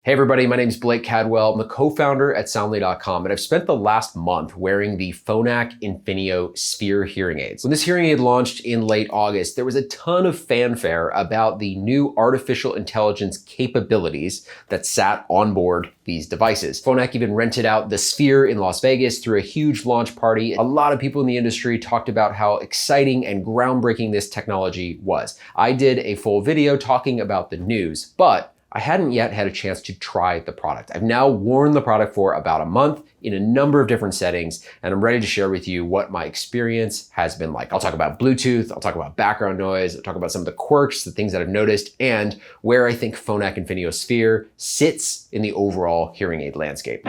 Hey everybody, my name is Blake Cadwell. I'm the co-founder at Soundly.com, and I've spent the last month wearing the Phonak Infinio Sphere hearing aids. When this hearing aid launched in late August, there was a ton of fanfare about the new artificial intelligence capabilities that sat on board these devices. Phonak even rented out the Sphere in Las Vegas through a huge launch party. A lot of people in the industry talked about how exciting and groundbreaking this technology was. I did a full video talking about the news, but I hadn't yet had a chance to try the product. I've now worn the product for about a month in a number of different settings, and I'm ready to share with you what my experience has been like. I'll talk about Bluetooth, I'll talk about background noise, I'll talk about some of the quirks, the things that I've noticed, and where I think Phonak Infinio Sphere sits in the overall hearing aid landscape.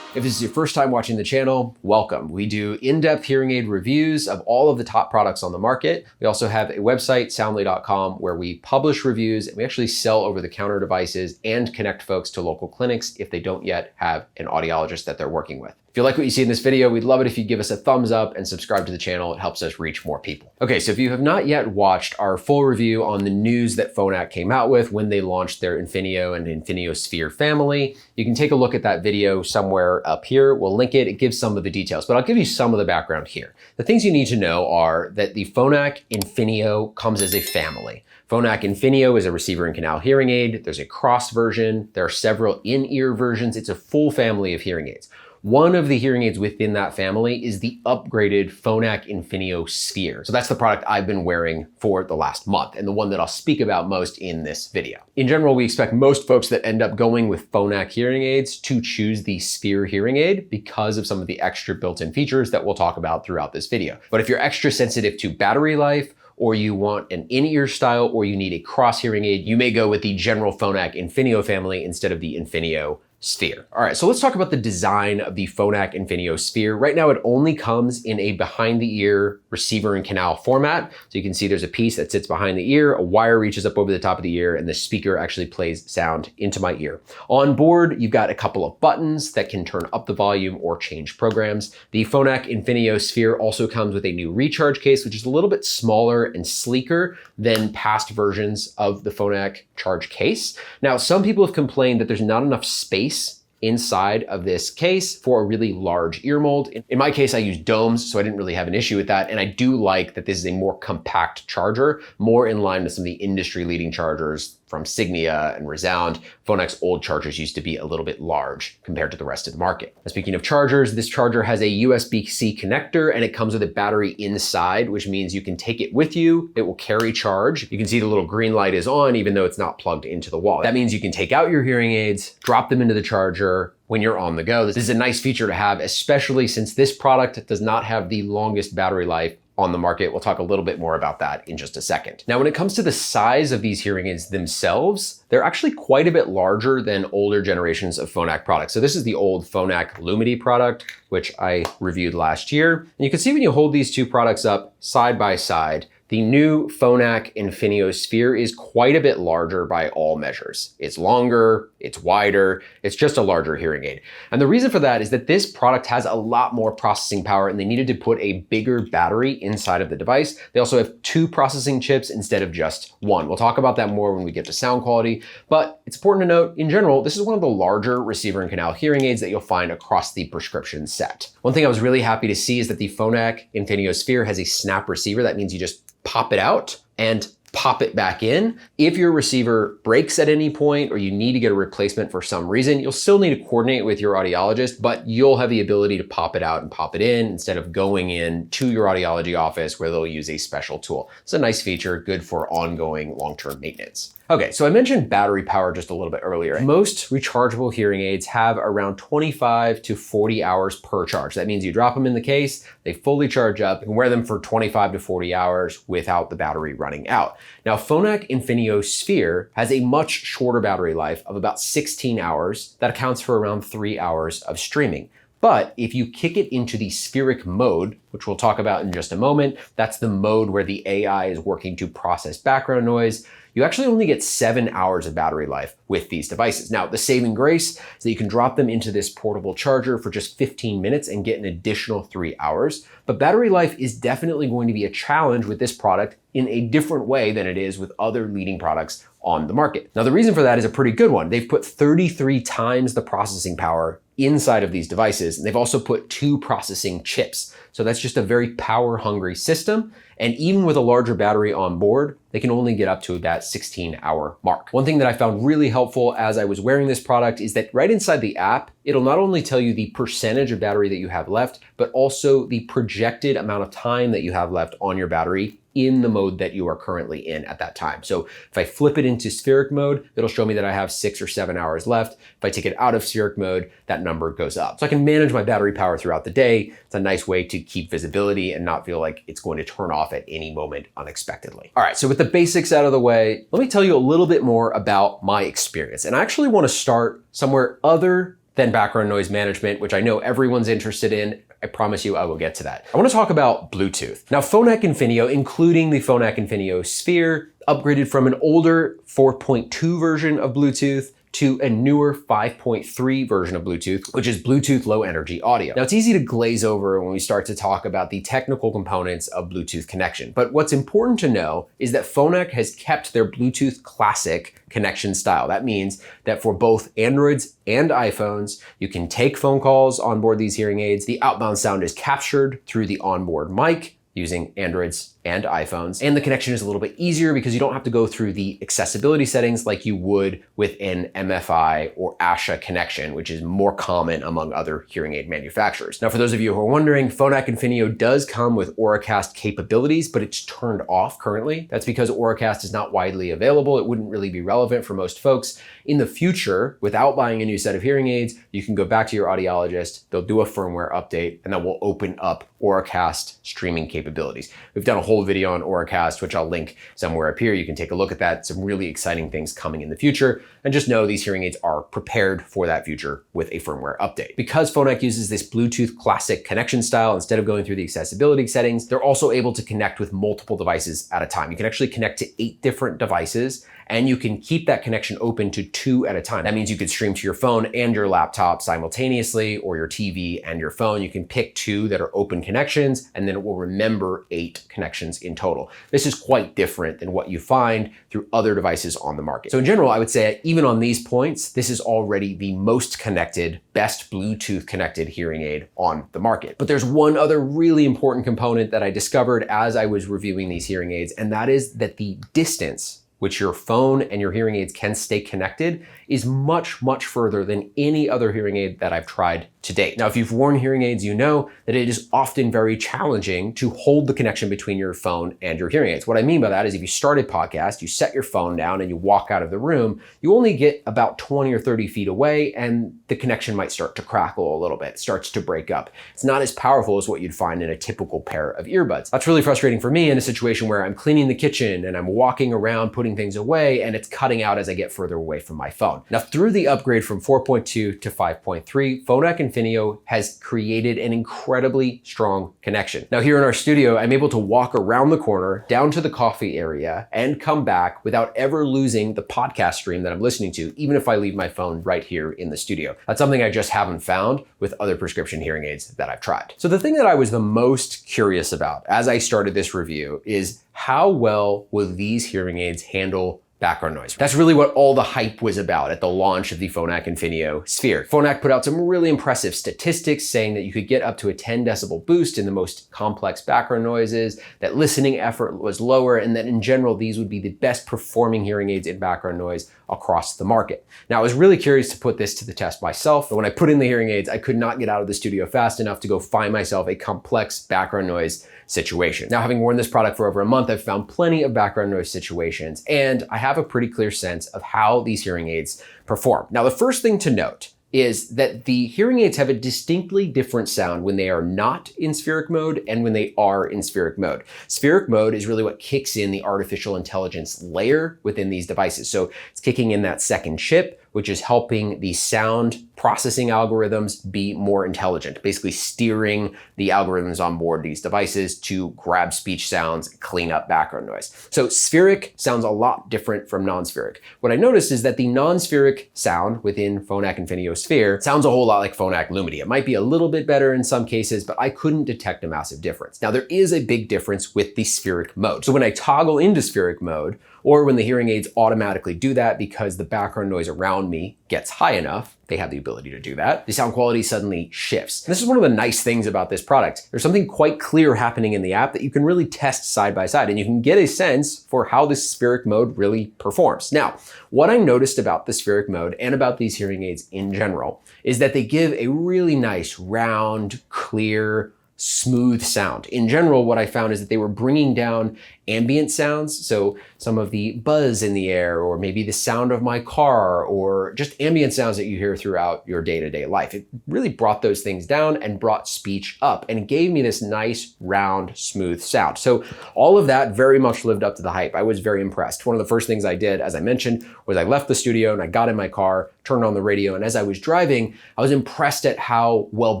If this is your first time watching the channel, welcome. We do in-depth hearing aid reviews of all of the top products on the market. We also have a website, Soundly.com, where we publish reviews and we actually sell over-the-counter devices and connect folks to local clinics if they don't yet have an audiologist that they're working with. If you like what you see in this video, we'd love it if you give us a thumbs up and subscribe to the channel. It helps us reach more people. Okay, so if you have not yet watched our full review on the news that Phonak came out with when they launched their Infinio and Infinio Sphere family, you can take a look at that video somewhere up here. We'll link it. It gives some of the details, but I'll give you some of the background here. The things you need to know are that the Phonak Infinio comes as a family. Phonak Infinio is a receiver and canal hearing aid. There's a cross version. There are several in-ear versions. It's a full family of hearing aids. One of the hearing aids within that family is the upgraded Phonak Infinio Sphere. So that's the product I've been wearing for the last month and the one that I'll speak about most in this video. In general, we expect most folks that end up going with Phonak hearing aids to choose the Sphere hearing aid because of some of the extra built-in features that we'll talk about throughout this video. But if you're extra sensitive to battery life, or you want an in-ear style, or you need a cross hearing aid, you may go with the general Phonak Infinio family instead of the Infinio Sphere. All right, so let's talk about the design of the Phonak Infinio Sphere. Right now, it only comes in a behind-the-ear receiver and canal format. So you can see there's a piece that sits behind the ear, a wire reaches up over the top of the ear, and the speaker actually plays sound into my ear. On board, you've got a couple of buttons that can turn up the volume or change programs. The Phonak Infinio Sphere also comes with a new recharge case, which is a little bit smaller and sleeker than past versions of the Phonak charge case. Now, some people have complained that there's not enough space inside of this case for a really large ear mold. In my case, I use domes, so I didn't really have an issue with that. And I do like that this is a more compact charger, more in line with some of the industry-leading chargers from Signia and Resound. Phonak's old chargers used to be a little bit large compared to the rest of the market. Now, speaking of chargers, this charger has a USB-C connector and it comes with a battery inside, which means you can take it with you. It will carry charge. You can see the little green light is on even though it's not plugged into the wall. That means you can take out your hearing aids, drop them into the charger when you're on the go. This is a nice feature to have, especially since this product does not have the longest battery life on the market. We'll talk a little bit more about that in just a second. Now, when it comes to the size of these hearing aids themselves, they're actually quite a bit larger than older generations of Phonak products. So this is the old Phonak Lumity product, which I reviewed last year. And you can see when you hold these two products up side by side, the new Phonak Infinio Sphere is quite a bit larger by all measures. It's longer, it's wider, it's just a larger hearing aid. And the reason for that is that this product has a lot more processing power and they needed to put a bigger battery inside of the device. They also have 2 processing chips instead of just 1. We'll talk about that more when we get to sound quality, but it's important to note, in general, this is one of the larger receiver and canal hearing aids that you'll find across the prescription set. One thing I was really happy to see is that the Phonak Infinio Sphere has a snap receiver. That means you just pop it out and pop it back in. If your receiver breaks at any point or you need to get a replacement for some reason, you'll still need to coordinate with your audiologist, but you'll have the ability to pop it out and pop it in instead of going in to your audiology office where they'll use a special tool. It's a nice feature, good for ongoing long-term maintenance. Okay, so I mentioned battery power just a little bit earlier. Most rechargeable hearing aids have around 25 to 40 hours per charge. That means you drop them in the case, they fully charge up, you can wear them for 25 to 40 hours without the battery running out. Now, Phonak Infinio Sphere has a much shorter battery life of about 16 hours. That accounts for around 3 hours of streaming. But if you kick it into the Spheric Mode, which we'll talk about in just a moment, that's the mode where the AI is working to process background noise, you actually only get 7 hours of battery life with these devices. Now, the saving grace is that you can drop them into this portable charger for just 15 minutes and get an additional 3 hours. But battery life is definitely going to be a challenge with this product in a different way than it is with other leading products on the market. Now, the reason for that is a pretty good one. They've put 33 times the processing power inside of these devices, and they've also put 2 processing chips. So that's just a very power-hungry system. And even with a larger battery on board, they can only get up to that 16-hour mark. One thing that I found really helpful as I was wearing this product is that right inside the app, it'll not only tell you the percentage of battery that you have left, but also the projected amount of time that you have left on your battery in the mode that you are currently in at that time. So if I flip it into spheric mode, it'll show me that I have 6 or 7 hours left. If I take it out of spheric mode, that number goes up. So I can manage my battery power throughout the day. It's a nice way to keep visibility and not feel like it's going to turn off at any moment unexpectedly. All right, so with the basics out of the way, let me tell you a little bit more about my experience. And I actually want to start somewhere other than background noise management, which I know everyone's interested in. I promise you I will get to that. I want to talk about Bluetooth. Now, Phonak Infinio, including the Phonak Infinio Sphere, upgraded from an older 4.2 version of Bluetooth to a newer 5.3 version of Bluetooth, which is Bluetooth Low Energy Audio. Now, it's easy to glaze over when we start to talk about the technical components of Bluetooth connection, but what's important to know is that Phonak has kept their Bluetooth Classic connection style. That means that for both Androids and iPhones, you can take phone calls on board these hearing aids. The outbound sound is captured through the onboard mic using Androids and iPhones. And the connection is a little bit easier because you don't have to go through the accessibility settings like you would with an MFI or ASHA connection, which is more common among other hearing aid manufacturers. Now, for those of you who are wondering, Phonak Infinio does come with Auracast capabilities, but it's turned off currently. That's because Auracast is not widely available. It wouldn't really be relevant for most folks. In the future, without buying a new set of hearing aids, you can go back to your audiologist, they'll do a firmware update, and that will open up Auracast streaming capabilities. We've done a whole video on Auracast, which I'll link somewhere up here. You can take a look at that. Some really exciting things coming in the future. And just know these hearing aids are prepared for that future with a firmware update. Because Phonak uses this Bluetooth Classic connection style, instead of going through the accessibility settings, they're also able to connect with multiple devices at a time. You can actually connect to 8 different devices, and you can keep that connection open to 2 at a time. That means you could stream to your phone and your laptop simultaneously, or your TV and your phone. You can pick 2 that are open connections, and then it will remember 8 connections in total. This is quite different than what you find through other devices on the market. So in general, I would say even on these points, this is already the most connected, best Bluetooth connected hearing aid on the market. But there's one other really important component that I discovered as I was reviewing these hearing aids, and that is that the distance which your phone and your hearing aids can stay connected is much, much further than any other hearing aid that I've tried to date. Now, if you've worn hearing aids, you know that it is often very challenging to hold the connection between your phone and your hearing aids. What I mean by that is if you start a podcast, you set your phone down and you walk out of the room, you only get about 20 or 30 feet away and the connection might start to crackle a little bit, starts to break up. It's not as powerful as what you'd find in a typical pair of earbuds. That's really frustrating for me in a situation where I'm cleaning the kitchen and I'm walking around putting things away and it's cutting out as I get further away from my phone. Now, through the upgrade from 4.2 to 5.3, Phonak Infinio has created an incredibly strong connection. Now, here in our studio, I'm able to walk around the corner, down to the coffee area, and come back without ever losing the podcast stream that I'm listening to, even if I leave my phone right here in the studio. That's something I just haven't found with other prescription hearing aids that I've tried. So the thing that I was the most curious about as I started this review is how well will these hearing aids handle background noise? That's really what all the hype was about at the launch of the Phonak Infinio Sphere. Phonak put out some really impressive statistics saying that you could get up to a 10 decibel boost in the most complex background noises, that listening effort was lower, and that in general, these would be the best performing hearing aids in background noise across the market. Now, I was really curious to put this to the test myself, but when I put in the hearing aids, I could not get out of the studio fast enough to go find myself a complex background noise situation. Now, having worn this product for over a month, I've found plenty of background noise situations, and I have a pretty clear sense of how these hearing aids perform. Now, the first thing to note is that the hearing aids have a distinctly different sound when they are not in spheric mode and when they are in spheric mode. Spheric mode is really what kicks in the artificial intelligence layer within these devices. So it's kicking in that second chip, which is helping the sound processing algorithms be more intelligent, basically steering the algorithms on board these devices to grab speech sounds, clean up background noise. So spheric sounds a lot different from non-spheric. What I noticed is that the non-spheric sound within Phonak Infinio Sphere sounds a whole lot like Phonak Lumity. It might be a little bit better in some cases, but I couldn't detect a massive difference. Now there is a big difference with the spheric mode. So when I toggle into spheric mode, or when the hearing aids automatically do that because the background noise around me gets high enough, they have the ability to do that, the sound quality suddenly shifts. And this is one of the nice things about this product. There's something quite clear happening in the app that you can really test side by side, and you can get a sense for how this spheric mode really performs. Now, what I noticed about the spheric mode and about these hearing aids in general is that they give a really nice, round, clear, smooth sound. In general, what I found is that they were bringing down ambient sounds, so some of the buzz in the air, or maybe the sound of my car, or just ambient sounds that you hear throughout your day-to-day life. It really brought those things down and brought speech up and gave me this nice, round, smooth sound. So all of that very much lived up to the hype. I was very impressed. One of the first things I did, as I mentioned, was I left the studio and I got in my car, turned on the radio, and as I was driving, I was impressed at how well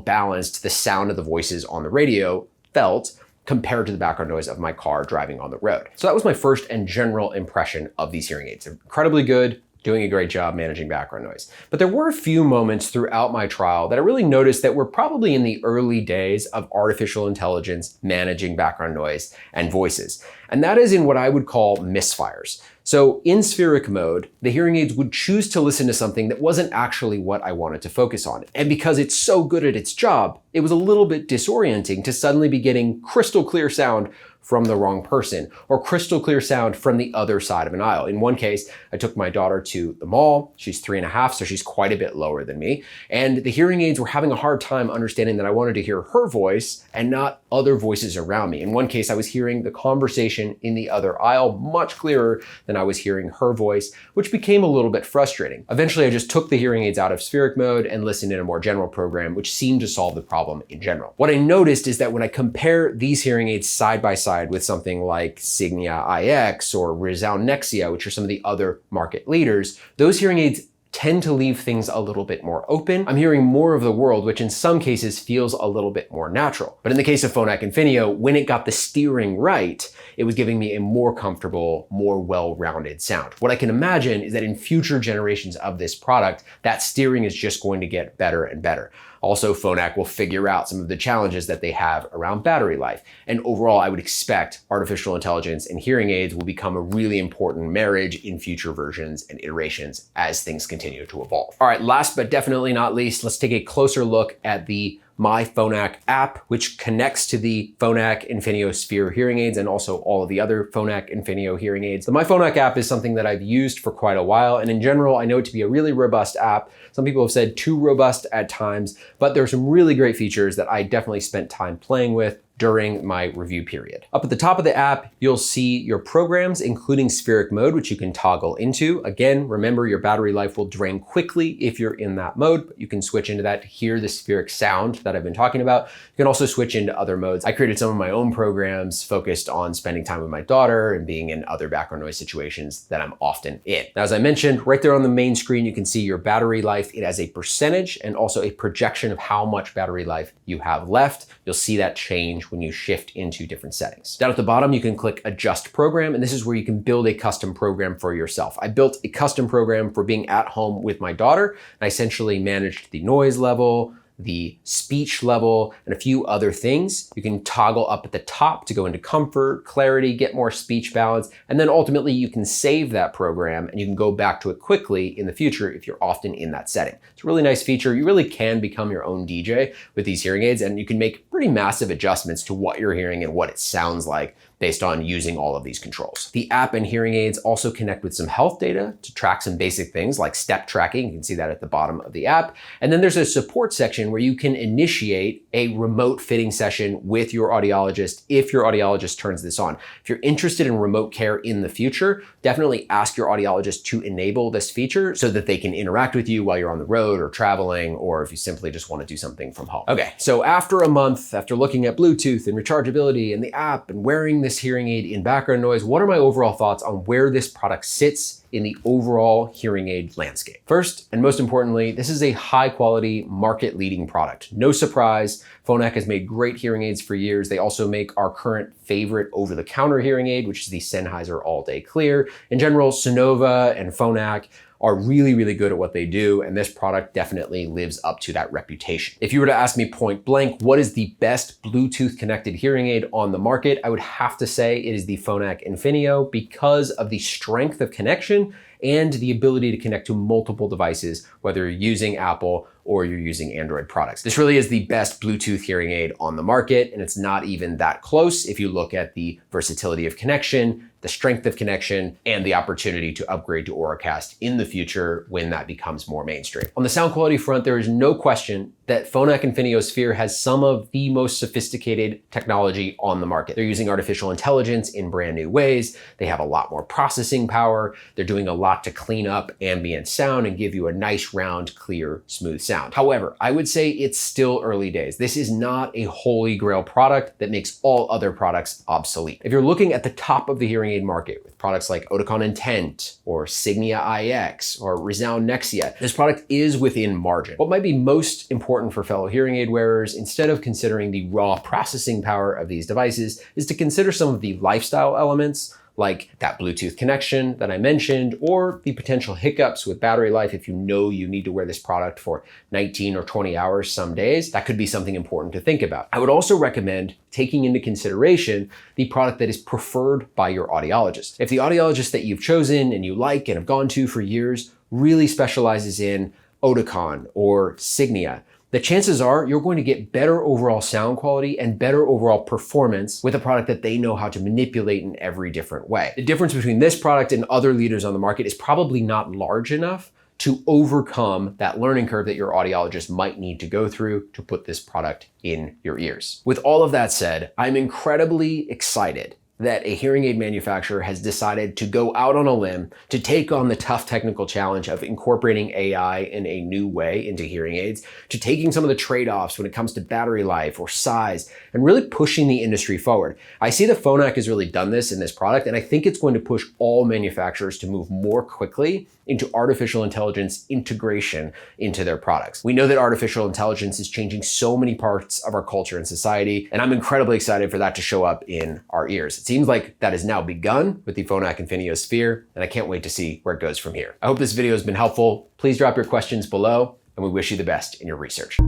balanced the sound of the voices on the radio felt compared to the background noise of my car driving on the road. So that was my first and general impression of these hearing aids. They're incredibly good, doing a great job managing background noise. But there were a few moments throughout my trial that I really noticed that were probably in the early days of artificial intelligence managing background noise and voices. And that is in what I would call misfires. So in spheric mode, the hearing aids would choose to listen to something that wasn't actually what I wanted to focus on. And because it's so good at its job, it was a little bit disorienting to suddenly be getting crystal clear sound from the wrong person, or crystal clear sound from the other side of an aisle. In one case, I took my daughter to the mall. She's 3.5, so she's quite a bit lower than me. And the hearing aids were having a hard time understanding that I wanted to hear her voice and not other voices around me. In one case, I was hearing the conversation in the other aisle much clearer than I was hearing her voice, which became a little bit frustrating. Eventually, I just took the hearing aids out of spheric mode and listened in a more general program, which seemed to solve the problem in general. What I noticed is that when I compare these hearing aids side by side with something like Signia IX or Resound Nexia, which are some of the other market leaders, those hearing aids tend to leave things a little bit more open. I'm hearing more of the world, which in some cases feels a little bit more natural. But in the case of Phonak Infinio, when it got the steering right, it was giving me a more comfortable, more well-rounded sound. What I can imagine is that in future generations of this product, that steering is just going to get better and better. Also, Phonak will figure out some of the challenges that they have around battery life. And overall, I would expect artificial intelligence and hearing aids will become a really important marriage in future versions and iterations as things continue to evolve. All right, last but definitely not least, let's take a closer look at the My Phonak app, which connects to the Phonak Infinio Sphere hearing aids and also all of the other Phonak Infinio hearing aids. The My Phonak app is something that I've used for quite a while, and in general, I know it to be a really robust app. Some people have said too robust at times, but there are some really great features that I definitely spent time playing with during my review period. Up at the top of the app, you'll see your programs, including Spheric Mode, which you can toggle into. Again, remember your battery life will drain quickly if you're in that mode, but you can switch into that to hear the spheric sound that I've been talking about. You can also switch into other modes. I created some of my own programs focused on spending time with my daughter and being in other background noise situations that I'm often in. Now, as I mentioned, right there on the main screen, you can see your battery life. It has a percentage and also a projection of how much battery life you have left. You'll see that change when you shift into different settings. Down at the bottom, you can click Adjust Program, and this is where you can build a custom program for yourself. I built a custom program for being at home with my daughter, and I essentially managed the noise level, the speech level, and a few other things. You can toggle up at the top to go into comfort, clarity, get more speech balance, and then ultimately you can save that program and you can go back to it quickly in the future if you're often in that setting. It's a really nice feature. You really can become your own DJ with these hearing aids, and you can make pretty massive adjustments to what you're hearing and what it sounds like based on using all of these controls. The app and hearing aids also connect with some health data to track some basic things like step tracking. You can see that at the bottom of the app. And then there's a support section where you can initiate a remote fitting session with your audiologist if your audiologist turns this on. If you're interested in remote care in the future, definitely ask your audiologist to enable this feature so that they can interact with you while you're on the road or traveling, or if you simply just want to do something from home. Okay, so after a month month, after looking at Bluetooth and rechargeability and the app and wearing this hearing aid in background noise, what are my overall thoughts on where this product sits in the overall hearing aid landscape? First, and most importantly, this is a high quality, market leading product. No surprise, Phonak has made great hearing aids for years. They also make our current favorite over-the-counter hearing aid, which is the Sennheiser All Day Clear. In general, Sonova and Phonak are really, really good at what they do, and this product definitely lives up to that reputation. If you were to ask me point blank, what is the best Bluetooth connected hearing aid on the market, I would have to say it is the Phonak Infinio because of the strength of connection and the ability to connect to multiple devices, whether you're using Apple or you're using Android products. This really is the best Bluetooth hearing aid on the market, and it's not even that close if you look at the versatility of connection, the strength of connection, and the opportunity to upgrade to Auracast in the future when that becomes more mainstream. On the sound quality front, there is no question that Phonak Infinio Sphere has some of the most sophisticated technology on the market. They're using artificial intelligence in brand new ways. They have a lot more processing power. They're doing a lot to clean up ambient sound and give you a nice, round, clear, smooth sound. However, I would say it's still early days. This is not a holy grail product that makes all other products obsolete. If you're looking at the top of the hearing aid market with products like Oticon Intent or Signia IX or Resound Nexia, this product is within margin. What might be most important for fellow hearing aid wearers, instead of considering the raw processing power of these devices, is to consider some of the lifestyle elements like that Bluetooth connection that I mentioned, or the potential hiccups with battery life if you know you need to wear this product for 19 or 20 hours some days. That could be something important to think about. I would also recommend taking into consideration the product that is preferred by your audiologist. If the audiologist that you've chosen and you like and have gone to for years really specializes in Oticon or Signia, the chances are you're going to get better overall sound quality and better overall performance with a product that they know how to manipulate in every different way. The difference between this product and other leaders on the market is probably not large enough to overcome that learning curve that your audiologist might need to go through to put this product in your ears. With all of that said, I'm incredibly excited that a hearing aid manufacturer has decided to go out on a limb to take on the tough technical challenge of incorporating AI in a new way into hearing aids, to taking some of the trade-offs when it comes to battery life or size, and really pushing the industry forward. I see that Phonak has really done this in this product, and I think it's going to push all manufacturers to move more quickly into artificial intelligence integration into their products. We know that artificial intelligence is changing so many parts of our culture and society, and I'm incredibly excited for that to show up in our ears. It seems like that has now begun with the Phonak Infinio Sphere, and I can't wait to see where it goes from here. I hope this video has been helpful. Please drop your questions below, and we wish you the best in your research.